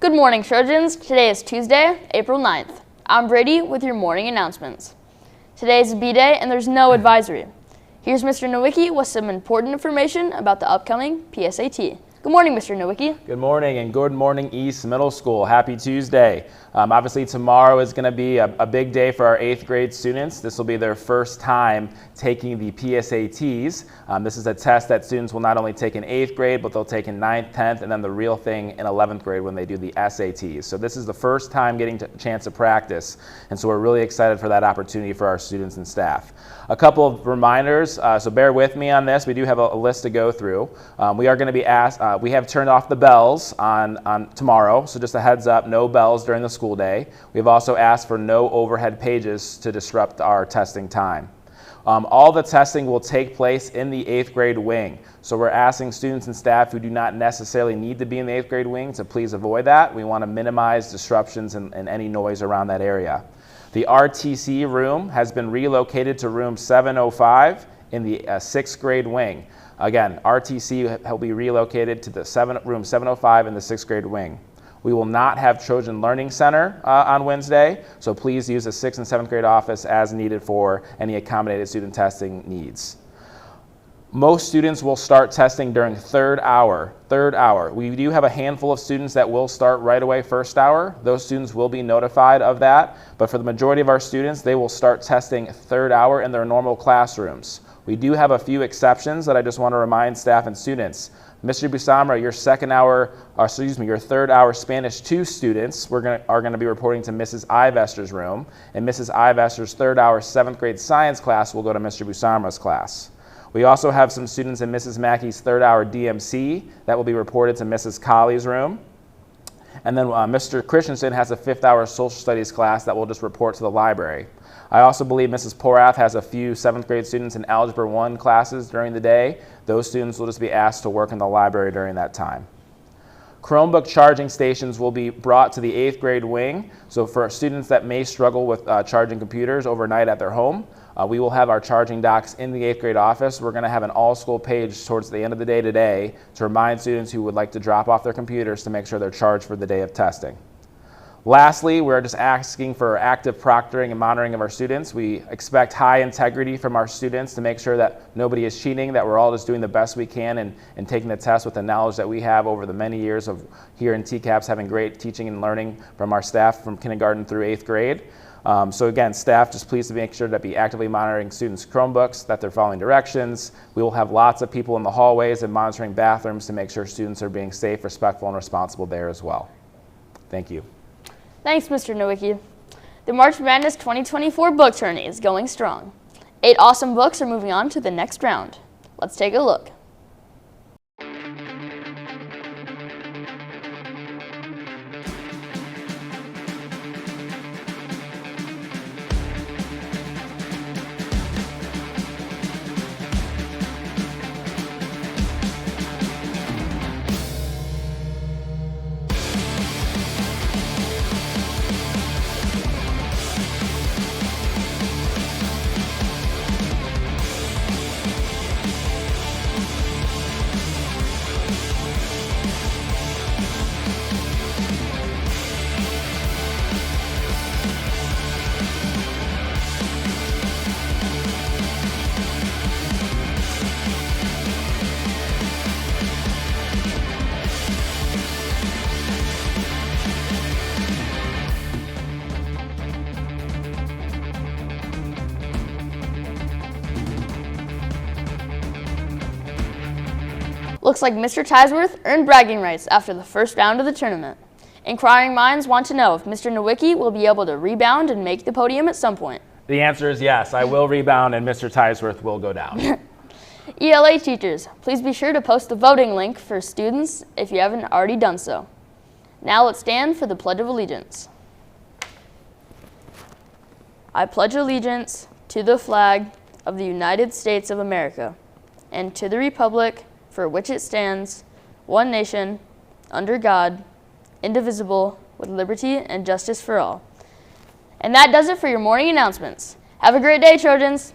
Good morning, Trojans. Today is Tuesday, April 9th. I'm Brady with your morning announcements. Today is B-Day and there's no advisory. Here's Mr. Nowicki with some important information about the upcoming PSAT. Good morning, Mr. Nowicki. Good morning and good morning, East Middle School. Happy Tuesday. Obviously, tomorrow is going to be a big day for our 8th grade students. This will be their first time taking the PSATs. This is a test that students will not only take in 8th grade, but they'll take in 9th, 10th, and then the real thing in 11th grade when they do the SATs. So this is the first time getting a chance to practice, and so we're really excited for that opportunity for our students and staff. A couple of reminders, so bear with me on this. We do have a list to go through. We are going to be asked, we have turned off the bells on tomorrow, so just a heads up, no bells during the school day. We've also asked for no overhead pages to disrupt our testing time. All the testing will take place in the 8th grade wing. So we're asking students and staff who do not necessarily need to be in the 8th grade wing to please avoid that. We want to minimize disruptions and any noise around that area. The RTC room has been relocated to room 705 in the 6th grade wing. Again, RTC will be relocated to the room 705 in the 6th grade wing. We will not have Trojan Learning Center on Wednesday, so please use the 6th and 7th grade office as needed for any accommodated student testing needs. Most students will start testing during third hour. We do have a handful of students that will start right away first hour. Those students will be notified of that, but for the majority of our students, they will start testing third hour in their normal classrooms. We do have a few exceptions that I just want to remind staff and students. Mr. Busamra, your third hour Spanish 2 students are going to be reporting to Mrs. Ivester's room, and Mrs. Ivester's third hour 7th grade science class will go to Mr. Busamra's class. We also have some students in Mrs. Mackey's third hour DMC that will be reported to Mrs. Colley's room. And then Mr. Christensen has a 5th hour social studies class that will just report to the library. I also believe Mrs. Porath has a few 7th grade students in Algebra 1 classes during the day. Those students will just be asked to work in the library during that time. Chromebook charging stations will be brought to the 8th grade wing. So for students that may struggle with charging computers overnight at their home, we will have our charging docks in the 8th grade office. We're going to have an all-school page towards the end of the day today to remind students who would like to drop off their computers to make sure they're charged for the day of testing. Lastly, we're just asking for active proctoring and monitoring of our students. We expect high integrity from our students to make sure that nobody is cheating, that we're all just doing the best we can and taking the test with the knowledge that we have over the many years of here in TCAPS having great teaching and learning from our staff from kindergarten through 8th grade. So again, staff, just please make sure to be actively monitoring students' Chromebooks, that they're following directions. We will have lots of people in the hallways and monitoring bathrooms to make sure students are being safe, respectful, and responsible there as well. Thank you. Thanks, Mr. Nowicki. The March Madness 2024 book tourney is going strong. 8 awesome books are moving on to the next round. Let's take a look. Looks like Mr. Tisworth earned bragging rights after the first round of the tournament. Inquiring minds want to know if Mr. Nowicki will be able to rebound and make the podium at some point. The answer is yes, I will rebound and Mr. Tisworth will go down. ELA teachers, please be sure to post the voting link for students if you haven't already done so. Now let's stand for the Pledge of Allegiance. I pledge allegiance to the flag of the United States of America and to the republic for which it stands, one nation, under God, indivisible, with liberty and justice for all. And that does it for your morning announcements. Have a great day, Trojans.